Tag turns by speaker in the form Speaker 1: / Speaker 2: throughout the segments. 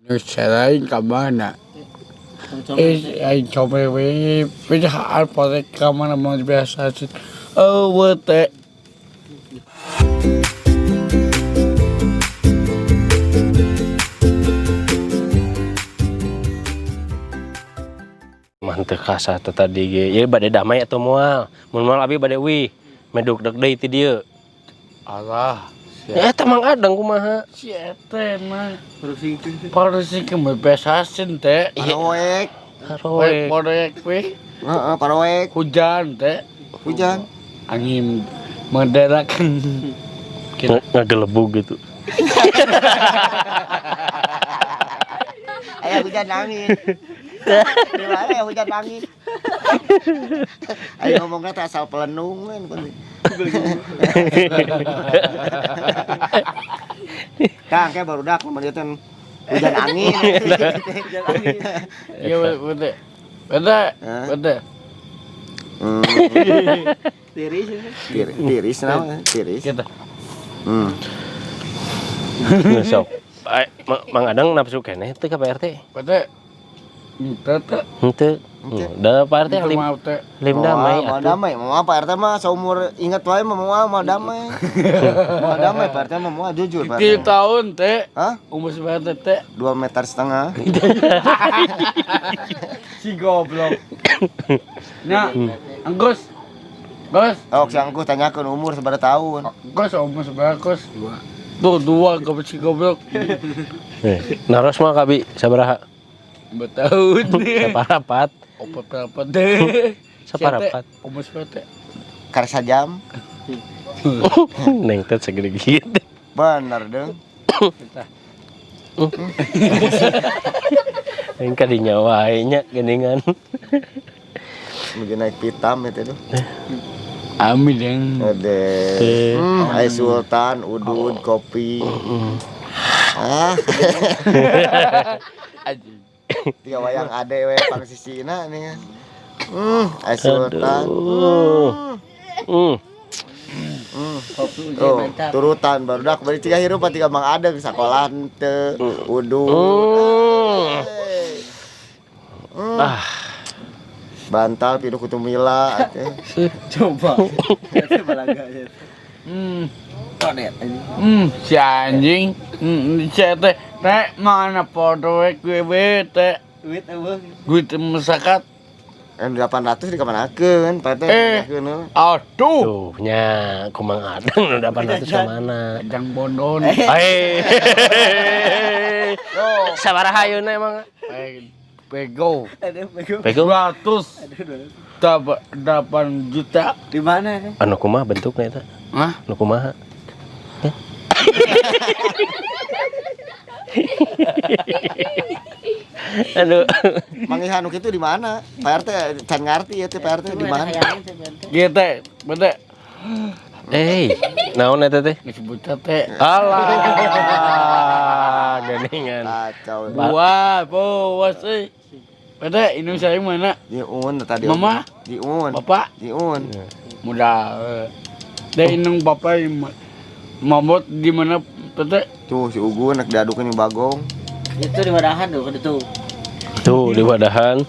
Speaker 1: Selain ke mana? Aing coba we pindah apa ke mana mau biasa sih. Oh, wete.
Speaker 2: Mantep kasa tadi ge. Ieu bade damai atuh moal. Mun moal abi bade wih. Meduk deg deui ti dieu.
Speaker 1: Allah.
Speaker 2: Eta mang adang kumaha?
Speaker 1: Si ete mah parusikeun bebasasin teh.
Speaker 3: Paroek.
Speaker 2: Haroe.
Speaker 1: Proyek we.
Speaker 3: Heeh, paroek.
Speaker 1: Hujan teh.
Speaker 3: Hujan.
Speaker 1: Angin menderakan.
Speaker 2: Ngagelebug gitu.
Speaker 3: Aya hujan angin. Di mana ya hujan angin? Ayo ngomongnya teh asal pelenungan kan. Kang, kayak barudak memelihatkan hujan angin. Hujan angin.
Speaker 1: Iya betul. Betul.
Speaker 3: Tiris nama, tiris.
Speaker 1: Kita.
Speaker 2: Sok. Mang Adang nafsu keneh teh ka Pak RT?
Speaker 1: Betul. Tete.
Speaker 2: Henteu. Da Pak RT lim damai
Speaker 3: Mau
Speaker 2: atuh.
Speaker 3: damai, mau Pak RT mah seumur ingat wae mah mau damai. Mau damai Pak RT mah mau jujur Pak RT.
Speaker 1: 3 tahun teh.
Speaker 3: Hah?
Speaker 1: Umur seberapa teh?
Speaker 3: 2,5 meter.
Speaker 1: Si goblok. Nya, Anggus. Gus,
Speaker 3: Oh, si Anggus tanyakeun umur sabaraha tahun.
Speaker 1: Gus umur seberapa Gus? 2. Tuh, goblok si goblok.
Speaker 2: Naros mah kabi sabaraha?
Speaker 1: 4 tahun.
Speaker 2: Saparapat.
Speaker 1: Opat berapa deh?
Speaker 2: Saparapat.
Speaker 1: Umur seberapa teh?
Speaker 3: Karsa jam.
Speaker 2: Neng teh segede gitu.
Speaker 3: Bener dong.
Speaker 2: Neng kadinya wae nya geuningan.
Speaker 3: Mungkin naik pitam itu tuh.
Speaker 1: Amin yang.
Speaker 3: Ade. Ai Sultan, udud, kopi. Ah. Tiga wayang ade we pangsisina nih kan. Ai Sultan. Oh, turutan barudak bari tiga hirup tiga Mang Adeng sakola teu udud. Bantal pinuh kutumila atuh.
Speaker 1: Coba. Si anjing. Si teh mana foto gue teh. Duit masakat.
Speaker 3: 800 dikemanakeun, Pak teh nyahkeun.
Speaker 1: Aduh.
Speaker 2: Tuh nya kumang Adang nu 800 ka mana?
Speaker 1: Jang bondon.
Speaker 2: Sabaraha ayeuna emang?
Speaker 1: Pego.
Speaker 2: Pego
Speaker 1: 200. 8 juta.
Speaker 3: Di mana?
Speaker 2: Anu kumaha bentukna eta?
Speaker 1: Hah?
Speaker 2: Anu kumaha? Aduh.
Speaker 3: Mangihan nu kitu di mana? Pak RT can ngarti ya teh Pak RT di mana?
Speaker 1: Gitu, betul.
Speaker 2: Naon eta teh?
Speaker 1: Disebut teh.
Speaker 2: Alah. Geuningan.
Speaker 3: Kacau.
Speaker 1: Bos euy. Betul, ini saya mana?
Speaker 3: Diun tadi.
Speaker 1: Mama?
Speaker 3: Diun.
Speaker 1: Bapak?
Speaker 3: Diun.
Speaker 1: Mudah. Deh inung bapak mamot di mana betul?
Speaker 3: Tuh si Ugun nak diadukeun di Bagong.
Speaker 4: Itu di wadahan tuh, itu.
Speaker 2: Tuh di wadahan.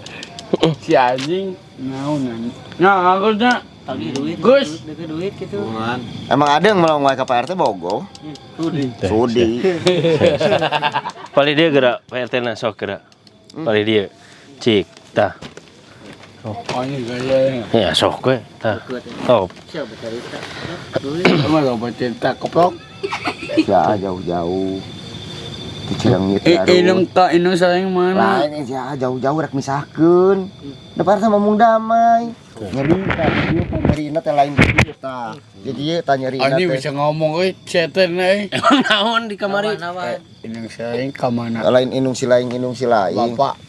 Speaker 1: Si anjing naonan. Nya agusnya
Speaker 4: Pagi duit.
Speaker 1: Gus.
Speaker 4: Deket duit gitu.
Speaker 3: Emang ada yang melong wae ka Pak RT Bogor? Sudi.
Speaker 2: Pali dia gerak, Pak RT na sok gerak. Pali dia. Cik, tah.
Speaker 1: Oh ini gaya.
Speaker 2: Ya sok we, tah. Oh,
Speaker 4: Siapa cerita?
Speaker 1: Sama lo cerita keplok.
Speaker 3: Ya jauh-jauh. Dicilengit baru.
Speaker 1: Inung sayang mana?
Speaker 3: Lain ya jauh-jauh rek misahkeun. Depan sama mung damai. Nyerina teh lain kita. Jadi ieu tah nyerina
Speaker 1: Ani
Speaker 3: teh.
Speaker 1: bisa ngomong euy ceten euy.
Speaker 2: emang naon di kamari?
Speaker 1: Inung sayang ka mana?
Speaker 3: Lain inung si lain.
Speaker 1: Bapak.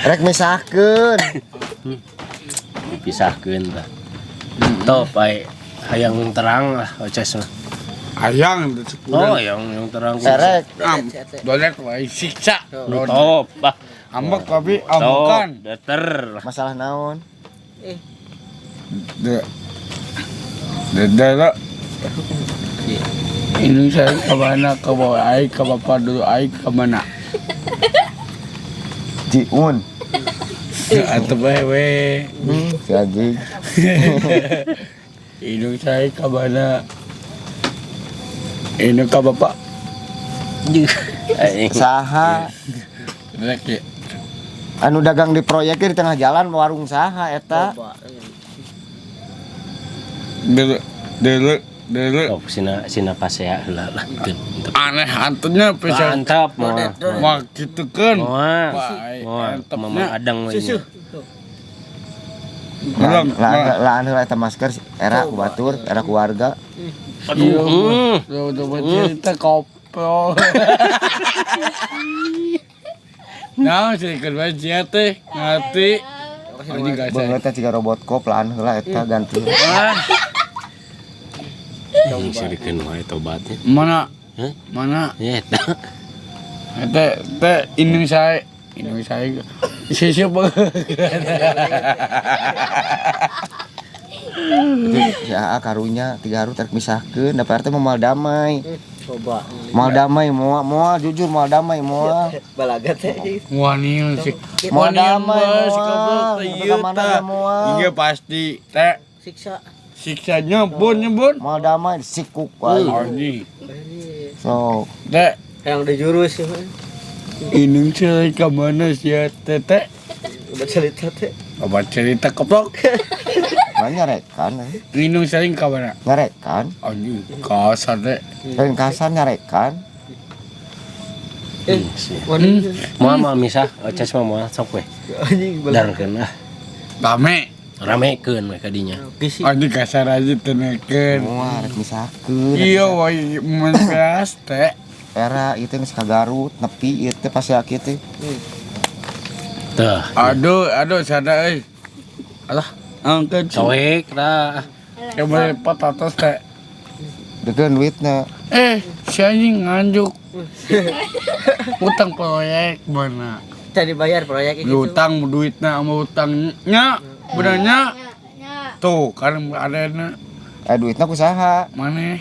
Speaker 3: Rek misahkeun.
Speaker 2: Pisahkeun tah. Top ai hayang terang lah oces mah.
Speaker 1: Ayang
Speaker 2: Oh, yang terang.
Speaker 3: Serek.
Speaker 1: Dolek wae siksa.
Speaker 2: Top.
Speaker 1: Ambek tapi ambekan.
Speaker 2: Dater.
Speaker 3: Masalah naon?
Speaker 1: De. Ini saya ke mana, ke bawah air, ke bapak dulu air, ke mana?
Speaker 3: Jiun.
Speaker 1: Atau wewe.
Speaker 3: Si anjing.
Speaker 1: Ini saya ke mana? Ini ke bapak.
Speaker 3: Saha
Speaker 1: Lek
Speaker 3: anu dagang di proyeknya di tengah jalan warung saha eta.
Speaker 1: dulu
Speaker 2: Oh, sina pasea heula lah.
Speaker 1: aneh hantunya bisa
Speaker 2: Mantap moal.
Speaker 1: mah gitu kan.
Speaker 2: Moal.
Speaker 1: Wah,
Speaker 2: Mama adang we.
Speaker 3: Laan heula eta masker era ku batur, era ku warga.
Speaker 1: Aduh, udah cerita koplo. Nah, sih kerja teh ngati. Anjing gak
Speaker 3: Beungeut teh ciga robot kop laan heula eta ganti.
Speaker 2: Yang sirikeun wae tobatnya.
Speaker 1: Mana?
Speaker 2: Hah?
Speaker 1: Mana?
Speaker 2: Ya eta.
Speaker 1: Teh ini saya. Siapa?
Speaker 3: Ya karunya 3 hari rek misahkeun da PRT moal damai.
Speaker 4: Coba.
Speaker 3: Moal damai moal jujur moal damai moal.
Speaker 4: Balaga teh.
Speaker 1: Wani sih.
Speaker 3: Moal damai
Speaker 1: si goblok teh ieu teh. Iya pasti teh
Speaker 4: Siksa.
Speaker 1: siksanya nyebun.
Speaker 3: Moal damai sikuk wae.
Speaker 1: Anjing.
Speaker 3: So,
Speaker 1: Teh
Speaker 4: Yang di jurus ya.
Speaker 1: ini saya ke mana sih teh?
Speaker 4: Coba cerita teh.
Speaker 1: Obat cerita keplok.
Speaker 3: nyarekan
Speaker 1: Minum sering ke mana?
Speaker 3: nyarekan
Speaker 1: Anjing, kasar deh.
Speaker 3: dan kasar nyarekan
Speaker 2: Moal misah, ces mah moal sok we.
Speaker 4: Anjing
Speaker 2: Darkeun ah. Ramekeun we ka dinya.
Speaker 1: Anjing kasar aja tenekeun.
Speaker 3: wah rek misakeun
Speaker 1: Iya, woi menpeas teh.
Speaker 3: era itu geus ka Garut nepi ieu teh pas sakit teh
Speaker 2: Teuh.
Speaker 1: Aduh, sada euy. Alah, angkat.
Speaker 2: Coek tah.
Speaker 1: Kemarin patatos teh.
Speaker 3: dekeun duitna
Speaker 1: Si anjing nganjuk. Utang proyek mana?
Speaker 4: Tadi bayar proyek gitu.
Speaker 1: Utang duitna sama utangnya. Benernya. Tuh, kan ada
Speaker 3: duitna ku saha
Speaker 1: mana?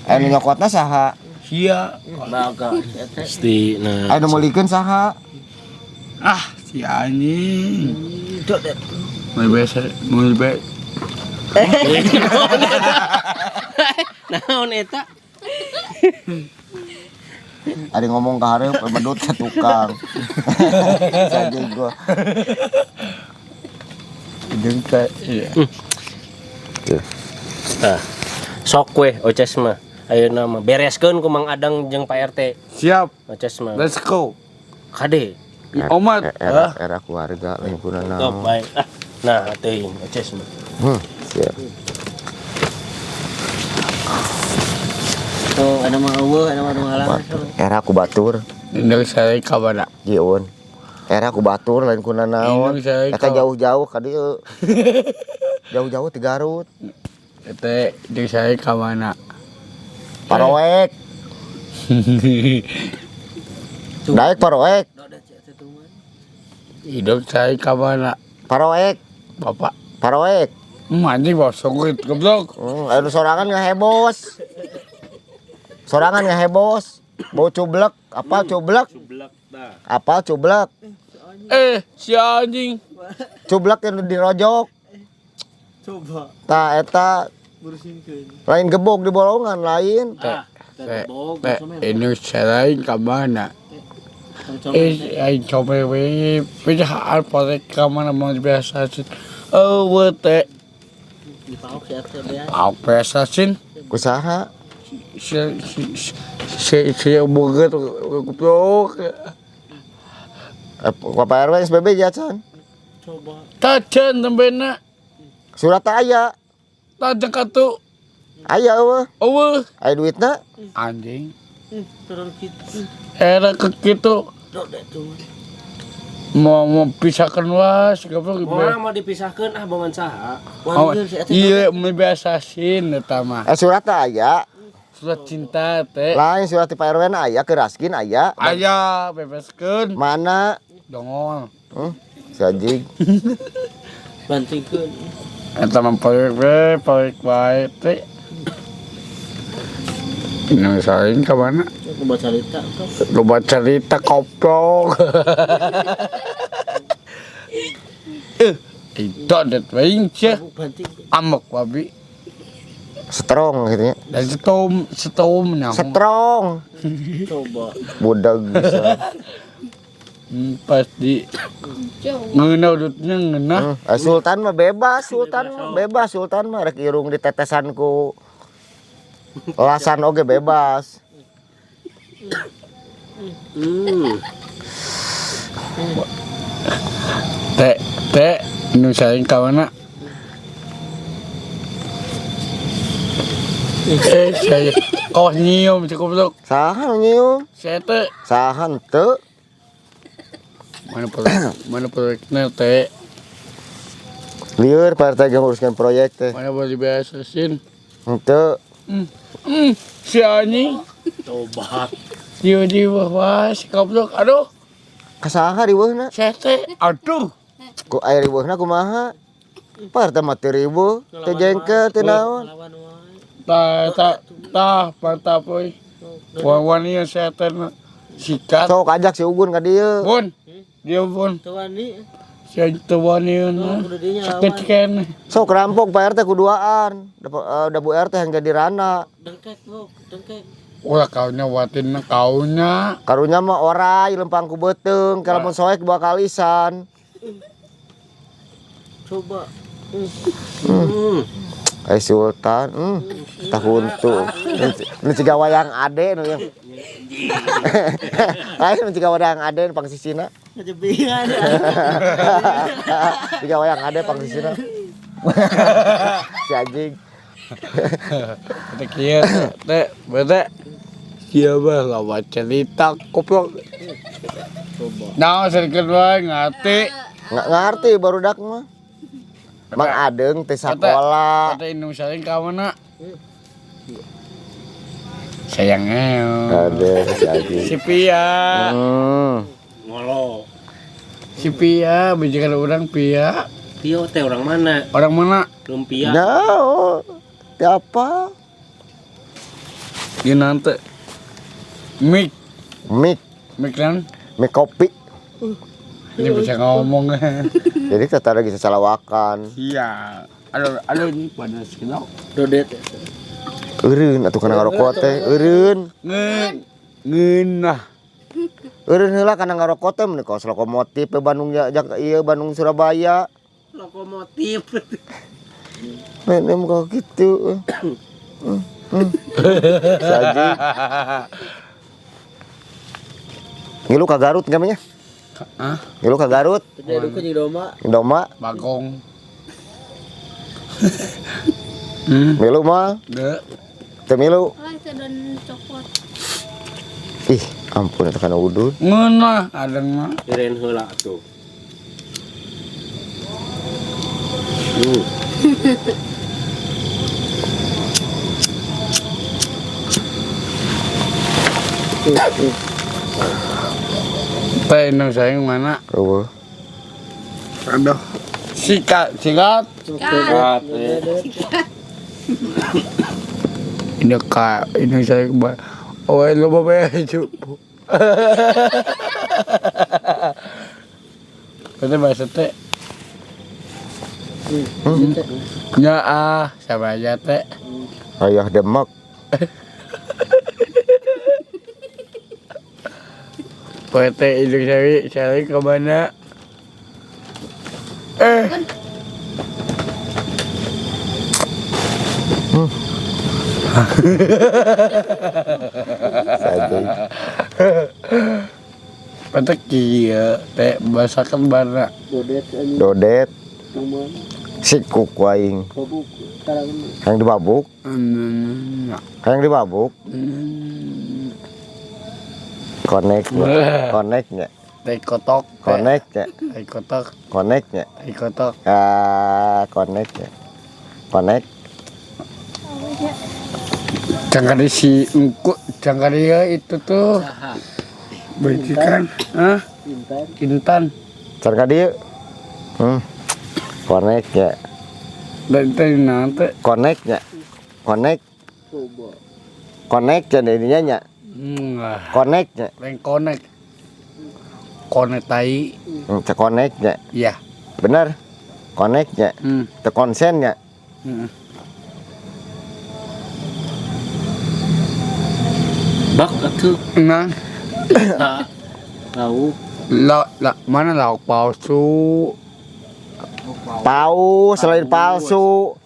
Speaker 3: anu nyokotna saha
Speaker 1: Sia.
Speaker 4: Baga.
Speaker 2: Pasti nah.
Speaker 3: anu mulikeun saha
Speaker 1: Si anjing.
Speaker 4: Dok dek.
Speaker 1: Mau biasa.
Speaker 2: Naon eta?
Speaker 3: ada ngomong ke hareup medut ka tukang saja gua
Speaker 1: Jeung teh. Iya.
Speaker 2: Tah. Sok we oces mah. Ayeuna mah bereskeun ku Mang Adang jeung Pak RT.
Speaker 1: Siap.
Speaker 2: Oces mah.
Speaker 1: Let's go.
Speaker 2: Kade.
Speaker 1: Omat.
Speaker 3: era keluarga lingkungan
Speaker 2: Top
Speaker 3: naon
Speaker 2: baik. Nah, teuing oces mah.
Speaker 3: siap
Speaker 4: Tuh ada mah eueuh, ada mah halangan.
Speaker 3: era ku batur
Speaker 1: Indek saya ka mana?
Speaker 3: Jiun era ku batur lain kuna naon
Speaker 1: Indung saya
Speaker 3: eta
Speaker 1: ka-
Speaker 3: jauh-jauh ka dieu jauh-jauh ti Garut
Speaker 1: Teh indek saya ka mana?
Speaker 3: Paroek daek Paroek
Speaker 4: Dok dek cek tuh mah.
Speaker 1: Hidup saya ka mana?
Speaker 3: Paroek
Speaker 1: Bapak.
Speaker 3: Paroek
Speaker 1: Anjing bawa songit goblok.
Speaker 3: anu sorangan ngehebos sorangan ngehebos bau cublek apa cublek apa cublek
Speaker 1: Si anjing.
Speaker 3: cublek yang dirojok
Speaker 4: Coba
Speaker 3: tah eta
Speaker 4: bersihkeun.
Speaker 3: lain gebog di bolongan lain
Speaker 1: Teh ini saya ka mana? Aing coba we pindah proyek ka mana mau biasa sih. Teh
Speaker 4: Di pauk si RT beas.
Speaker 1: apa sasin?
Speaker 3: kusaha
Speaker 1: Si boga tuh goblok.
Speaker 3: Bapak RW SPB jacan
Speaker 4: Coba.
Speaker 1: Tajan tembena.
Speaker 3: surat aya
Speaker 1: Tajak atuh.
Speaker 3: aya eueuh
Speaker 1: Eueuh
Speaker 3: aya duitna
Speaker 1: anjing.
Speaker 4: Turun gitu.
Speaker 1: Era ke kitu
Speaker 4: Dok dek tuh.
Speaker 1: mau pisahkan was goblok.
Speaker 2: Moal mah dipisahkeun ah baman saha.
Speaker 4: Wanjeun si RT.
Speaker 1: Iya, membiasasin eta mah.
Speaker 3: surat aya
Speaker 1: Surat cinta teh.
Speaker 3: lain surat ti Pak RW na aya ke Raskin aya
Speaker 1: Aya bebaskeun.
Speaker 3: mana
Speaker 1: Dongol.
Speaker 3: si anjing
Speaker 4: Bantingkeun.
Speaker 1: Eta mah proyek bae teh. Nusain ke mana?
Speaker 4: Coba cerita kau.
Speaker 1: Coba cerita koplok. Itu ada cia
Speaker 4: Aku banting.
Speaker 1: amak babi.
Speaker 3: Strong gitu ya.
Speaker 1: Dan setom nyamuk.
Speaker 3: Strong.
Speaker 4: Coba.
Speaker 3: Budak bisa.
Speaker 1: Pas di ngena udutnya ngena.
Speaker 3: Sultan mah bebas, Sultan mah rek irung ditetesanku. Lasan oge bebas.
Speaker 1: Teh nusain ka mana? Saya kau nyium cukup.
Speaker 3: Sahan nyium,
Speaker 1: Saya teh
Speaker 3: sahan teu.
Speaker 1: mana proyeknya teh?
Speaker 3: Lieur partai yang uruskan proyek teh.
Speaker 1: Mana boleh dibeasasin?
Speaker 3: Henteu.
Speaker 1: Si anjing
Speaker 4: Coba.
Speaker 1: di bawah si goblok. Aduh,
Speaker 3: Kasaha riweuhna?
Speaker 1: saya teh aduh.
Speaker 3: Ku aya riweuhna kumaha? Partai mati riweuh, teu jengkel teu naon.
Speaker 4: Lawan wae.
Speaker 1: Tah mantap euy. Wawan ieu saya teh sikat.
Speaker 3: Sok ajak si Ugun ka dieu.
Speaker 1: Bun. Dia pun
Speaker 4: Tewani.
Speaker 1: saya tewanian
Speaker 4: Udah dinya
Speaker 1: sakit kene.
Speaker 3: Sok rampok Pak RT kuduaan. Da Bu RT yang jadi rana.
Speaker 4: Dengkek bro, dengkek.
Speaker 1: Ulah kaunya watin kaunya.
Speaker 3: Karunya mah orai lempang ku beuteung, kalau mun soek bakal lisan.
Speaker 4: Coba.
Speaker 3: Sultan, tah huntu. Nu ciga wayang ade nu yang. Lain nu ciga wayang ade nu pangsisina.
Speaker 4: Ngejebingan.
Speaker 3: Ciga wayang ade pangsisina. Si anjing.
Speaker 1: Teh kieu teh bete. Siapa lawan cerita koplok. Nah, sedikit wae ngati.
Speaker 3: Nggak ngerti barudak mah. Mang Adeng teh sakola.
Speaker 1: Kata indung saling ka mana? Sayangnya.
Speaker 3: Ada si anjing.
Speaker 1: Si Pia.
Speaker 4: Ngolo.
Speaker 1: Si Pia, bijikan orang Pia.
Speaker 2: Tio teh orang mana?
Speaker 1: Orang mana?
Speaker 2: Lumpia.
Speaker 3: Nah, siapa?
Speaker 1: Dia nanti. Mik kan?
Speaker 3: Mik kopi.
Speaker 1: Ini bisa ngomong.
Speaker 3: Jadi kita lagi sesalawakan.
Speaker 1: Iya. Aduh ini panas kenal.
Speaker 4: Dodet.
Speaker 3: Eureun atuh kana ngarokok teh, eureun.
Speaker 1: Ngeunah.
Speaker 3: Eureun heula kana ngarokok teh mun kos lokomotif ke Bandung ieu Bandung Surabaya.
Speaker 4: Lokomotif.
Speaker 3: Menem kok gitu. Saji. Ngilu ka Garut namanya?
Speaker 1: Hah?
Speaker 3: Ngilu ka Garut?
Speaker 4: Jadi aku jadi domba.
Speaker 3: Doma,
Speaker 1: Bagong.
Speaker 3: milu mah,
Speaker 1: Dek.
Speaker 3: teu milu.
Speaker 5: Sedon coklat.
Speaker 3: Ih, ampun eta kana udun.
Speaker 1: Ngeunah ada mah.
Speaker 2: Kirain heula tuh.
Speaker 1: Teh indung sayang mana?
Speaker 3: Eueuh.
Speaker 1: Aduh. Sikat. Ini kak, ini saya kembali. Oh, lo bapak cu. Kata bahasa teh. Ya sama aja teh.
Speaker 3: Ayah Demak.
Speaker 1: PT induk cari ke mana?
Speaker 3: Saji.
Speaker 1: PT kieu teh basakeun barna.
Speaker 4: Dodet anjing.
Speaker 3: Dodet.
Speaker 4: Cuman
Speaker 3: Sikuk waing.
Speaker 4: babuk. Sekarang
Speaker 3: Hayang dibabuk. Hayang dibabuk. Koneknya.
Speaker 1: Teh kotok.
Speaker 3: Koneknya.
Speaker 1: Teh kotok.
Speaker 3: Koneknya.
Speaker 1: Teh kotok.
Speaker 3: Koneknya. Konek.
Speaker 1: Jangan si engku, jangan dia itu tuh. Bajikan, Intan.
Speaker 3: Carka dia. Koneknya.
Speaker 1: Dan tadi nanti
Speaker 3: Koneknya. Konek.
Speaker 4: coba.
Speaker 3: Connect ya ininya nya. Connect nya.
Speaker 1: Lain connect. Connect tai.
Speaker 3: Teu connect nya.
Speaker 1: Ya.
Speaker 3: Bener. Connect nya. Teu konsen nya.
Speaker 2: Bak atuh.
Speaker 1: Nah,
Speaker 2: Tahu.
Speaker 1: mana lauk palsu?
Speaker 3: Paus selain palsu.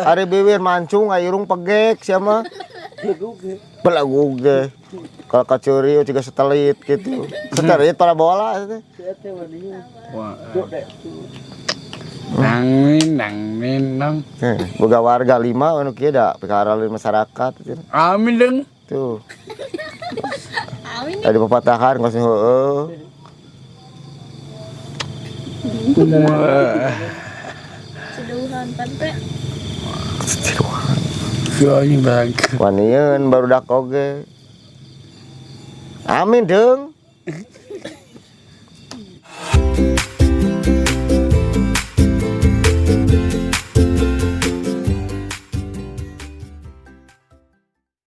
Speaker 3: Ari bibir mancung airung pegek siapa? Pelagug deh. Kalau kacuri juga setelit gitu. Setelit para bola itu.
Speaker 1: Nang.
Speaker 3: Boga warga 5 anu kieu da pikaralin masyarakat gitu.
Speaker 1: Amin deng.
Speaker 3: Tuh. Ada pepatahan geus heueuh.
Speaker 5: Seduhan pante.
Speaker 1: Soalnya bag.
Speaker 3: Wanieun baru dak oge. Amin deng.